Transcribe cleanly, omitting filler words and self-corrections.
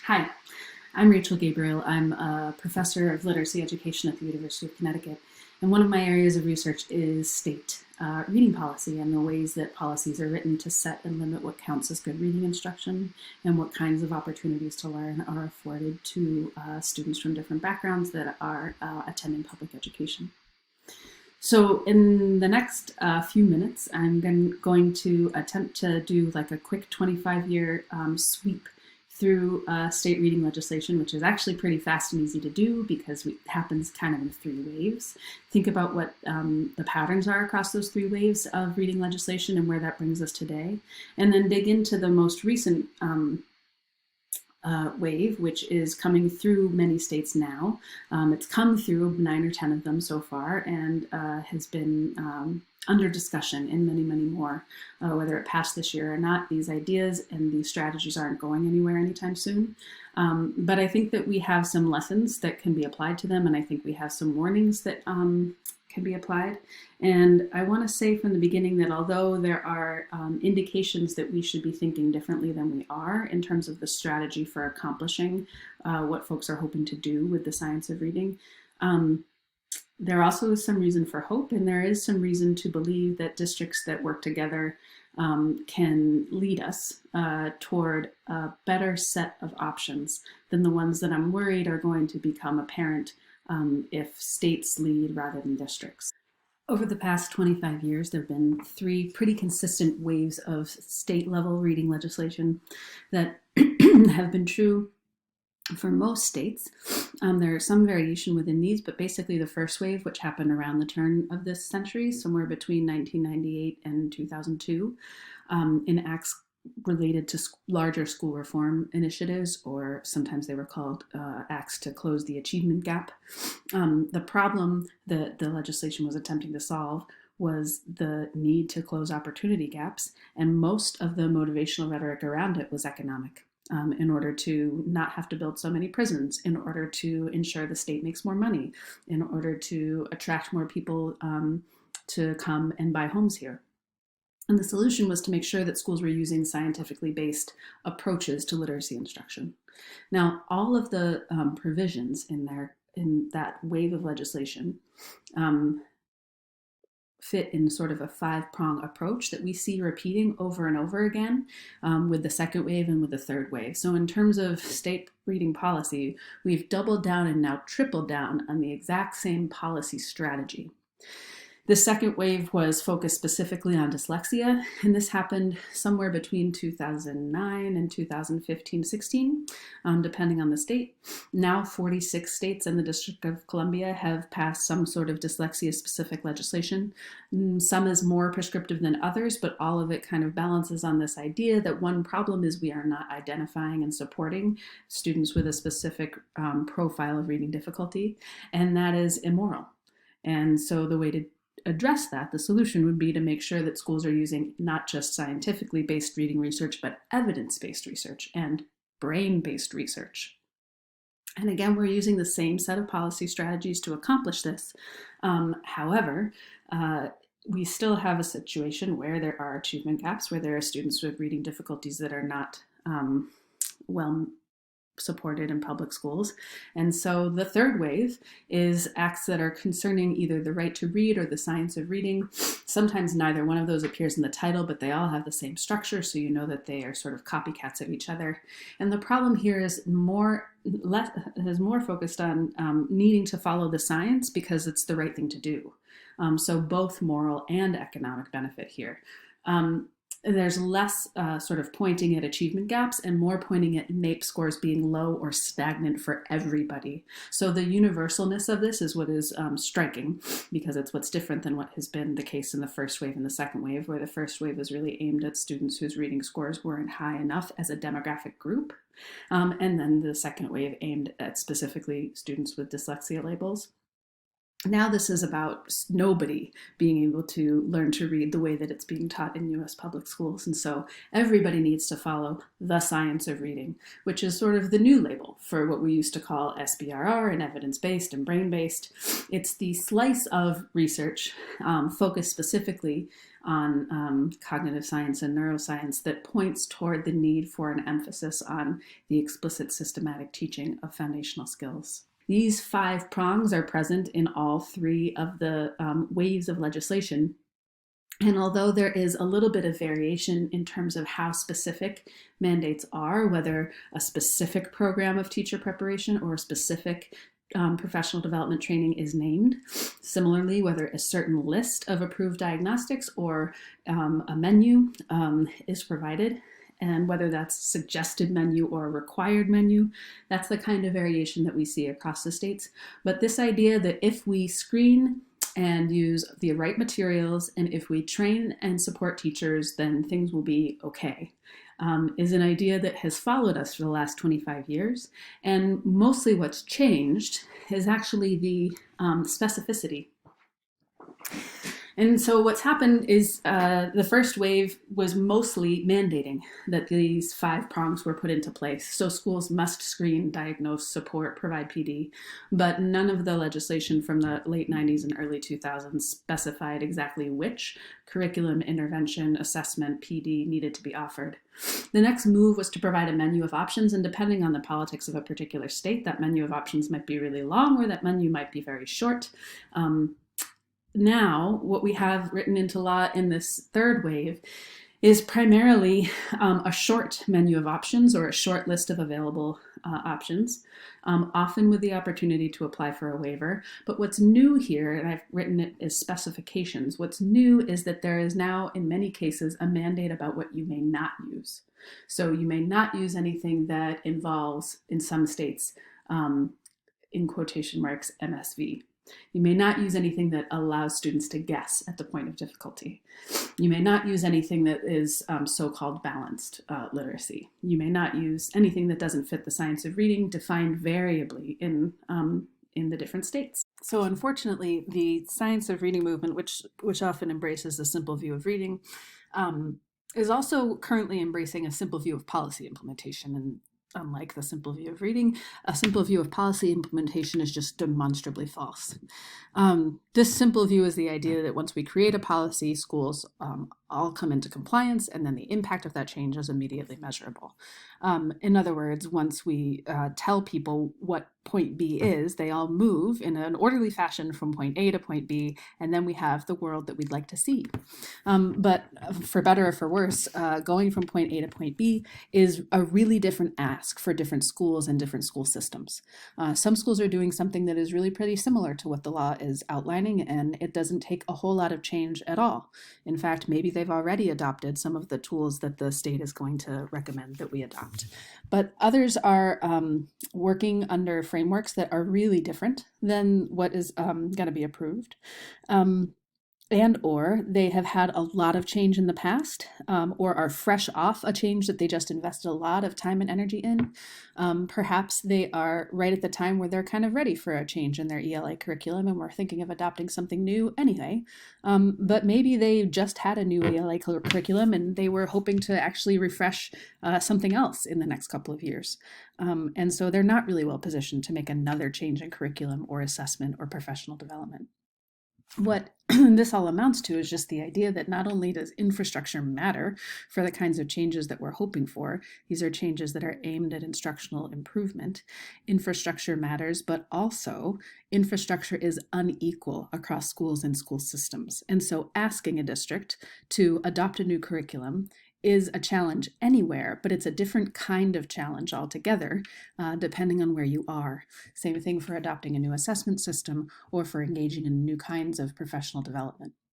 Hi, I'm Rachel Gabriel. I'm a professor of literacy education at the University of Connecticut, and one of my areas of research is state reading policy and the ways that policies are written to set and limit what counts as good reading instruction and what kinds of opportunities to learn are afforded to students from different backgrounds that are attending public education. So in the next few minutes, I'm going to attempt to do like a quick 25-year sweep through state reading legislation, which is actually pretty fast and easy to do because it happens kind of in three waves. Think about what the patterns are across those three waves of reading legislation and where that brings us today, and then dig into the most recent wave, which is coming through many states now. It's come through 9 or 10 of them so far and has been under discussion in many, many more. Whether it passed this year or not, these ideas and these strategies aren't going anywhere anytime soon. But I think that we have some lessons that can be applied to them, and I think we have some warnings that can be applied. And I want to say from the beginning that although there are indications that we should be thinking differently than we are in terms of the strategy for accomplishing what folks are hoping to do with the science of reading, there also is some reason for hope, and there is some reason to believe that districts that work together can lead us toward a better set of options than the ones that I'm worried are going to become apparent if states lead rather than districts. Over the past 25 years, there have been 3 pretty consistent waves of state-level reading legislation that have been true for most states. There is some variation within these, but basically the first wave, which happened around the turn of this century, somewhere between 1998 and 2002, enacts related to larger school reform initiatives, or sometimes they were called acts to close the achievement gap. The problem that the legislation was attempting to solve was the need to close opportunity gaps, and most of the motivational rhetoric around it was economic. In order to not have to build so many prisons, in order to ensure the state makes more money, in order to attract more people to come and buy homes here. And the solution was to make sure that schools were using scientifically based approaches to literacy instruction. Now, all of the provisions in that wave of legislation fit in sort of a 5-prong approach that we see repeating over and over again with the second wave and with the third wave. So in terms of state reading policy, we've doubled down and now tripled down on the exact same policy strategy. The second wave was focused specifically on dyslexia, and this happened somewhere between 2009 and 2015-16, depending on the state. Now 46 states and the District of Columbia have passed some sort of dyslexia-specific legislation. Some is more prescriptive than others, but all of it kind of balances on this idea that one problem is we are not identifying and supporting students with a specific profile of reading difficulty, and that is immoral. And so the way to address that, the solution would be to make sure that schools are using not just scientifically based reading research, but evidence-based research and brain-based research. And again, we're using the same set of policy strategies to accomplish this. However, we still have a situation where there are achievement gaps, where there are students with reading difficulties that are not well supported in public schools. And so the third wave is acts that are concerning either the right to read or the science of reading. Sometimes neither one of those appears in the title, but they all have the same structure, so you know that they are sort of copycats of each other. And the problem here is more focused on needing to follow the science because it's the right thing to do. So both moral and economic benefit here. There's less sort of pointing at achievement gaps and more pointing at MAPE scores being low or stagnant for everybody. So the universalness of this is what is striking, because it's what's different than what has been the case in the first wave and the second wave, where the first wave is really aimed at students whose reading scores weren't high enough as a demographic group. And then the second wave aimed at specifically students with dyslexia labels. Now this is about nobody being able to learn to read the way that it's being taught in US public schools. And so everybody needs to follow the science of reading, which is sort of the new label for what we used to call SBRR and evidence-based and brain-based. It's the slice of research focused specifically on cognitive science and neuroscience that points toward the need for an emphasis on the explicit systematic teaching of foundational skills. These 5 prongs are present in all 3 of the waves of legislation. And although there is a little bit of variation in terms of how specific mandates are, whether a specific program of teacher preparation or a specific professional development training is named. Similarly, whether a certain list of approved diagnostics or a menu is provided, and whether that's suggested menu or required menu, that's the kind of variation that we see across the states. But this idea that if we screen and use the right materials, and if we train and support teachers, then things will be okay, is an idea that has followed us for the last 25 years. And mostly what's changed is actually the specificity. And so what's happened is the first wave was mostly mandating that these 5 prongs were put into place. So schools must screen, diagnose, support, provide PD, but none of the legislation from the late 90s and early 2000s specified exactly which curriculum, intervention, assessment, PD needed to be offered. The next move was to provide a menu of options, and depending on the politics of a particular state, that menu of options might be really long or that menu might be very short. Now, what we have written into law in this third wave is primarily a short menu of options or a short list of available options, often with the opportunity to apply for a waiver. But what's new here, and I've written it as specifications, what's new is that there is now, in many cases, a mandate about what you may not use. So you may not use anything that involves, in some states, in quotation marks, MSV. You may not use anything that allows students to guess at the point of difficulty. You may not use anything that is so-called balanced literacy. You may not use anything that doesn't fit the science of reading defined variably in the different states. So unfortunately, the science of reading movement, which often embraces a simple view of reading, is also currently embracing a simple view of policy implementation. And unlike the simple view of reading, a simple view of policy implementation is just demonstrably false. This simple view is the idea that once we create a policy, schools all come into compliance, and then the impact of that change is immediately measurable. In other words, once we tell people what point B is, they all move in an orderly fashion from point A to point B, and then we have the world that we'd like to see. But for better or for worse, going from point A to point B is a really different ask for different schools and different school systems. Some schools are doing something that is really pretty similar to what the law is outlining, and it doesn't take a whole lot of change at all. In fact, maybe they've already adopted some of the tools that the state is going to recommend that we adopt. But others are working under frameworks that are really different than what is going to be approved. And or they have had a lot of change in the past, or are fresh off a change that they just invested a lot of time and energy in. Perhaps they are right at the time where they're kind of ready for a change in their ELA curriculum and we're thinking of adopting something new anyway. But maybe they just had a new ELA curriculum and they were hoping to actually refresh something else in the next couple of years. And so they're not really well positioned to make another change in curriculum or assessment or professional development. What this all amounts to is just the idea that not only does infrastructure matter for the kinds of changes that we're hoping for, these are changes that are aimed at instructional improvement. Infrastructure matters, but also infrastructure is unequal across schools and school systems. And so asking a district to adopt a new curriculum is a challenge anywhere, but it's a different kind of challenge altogether, depending on where you are. Same thing for adopting a new assessment system or for engaging in new kinds of professional development.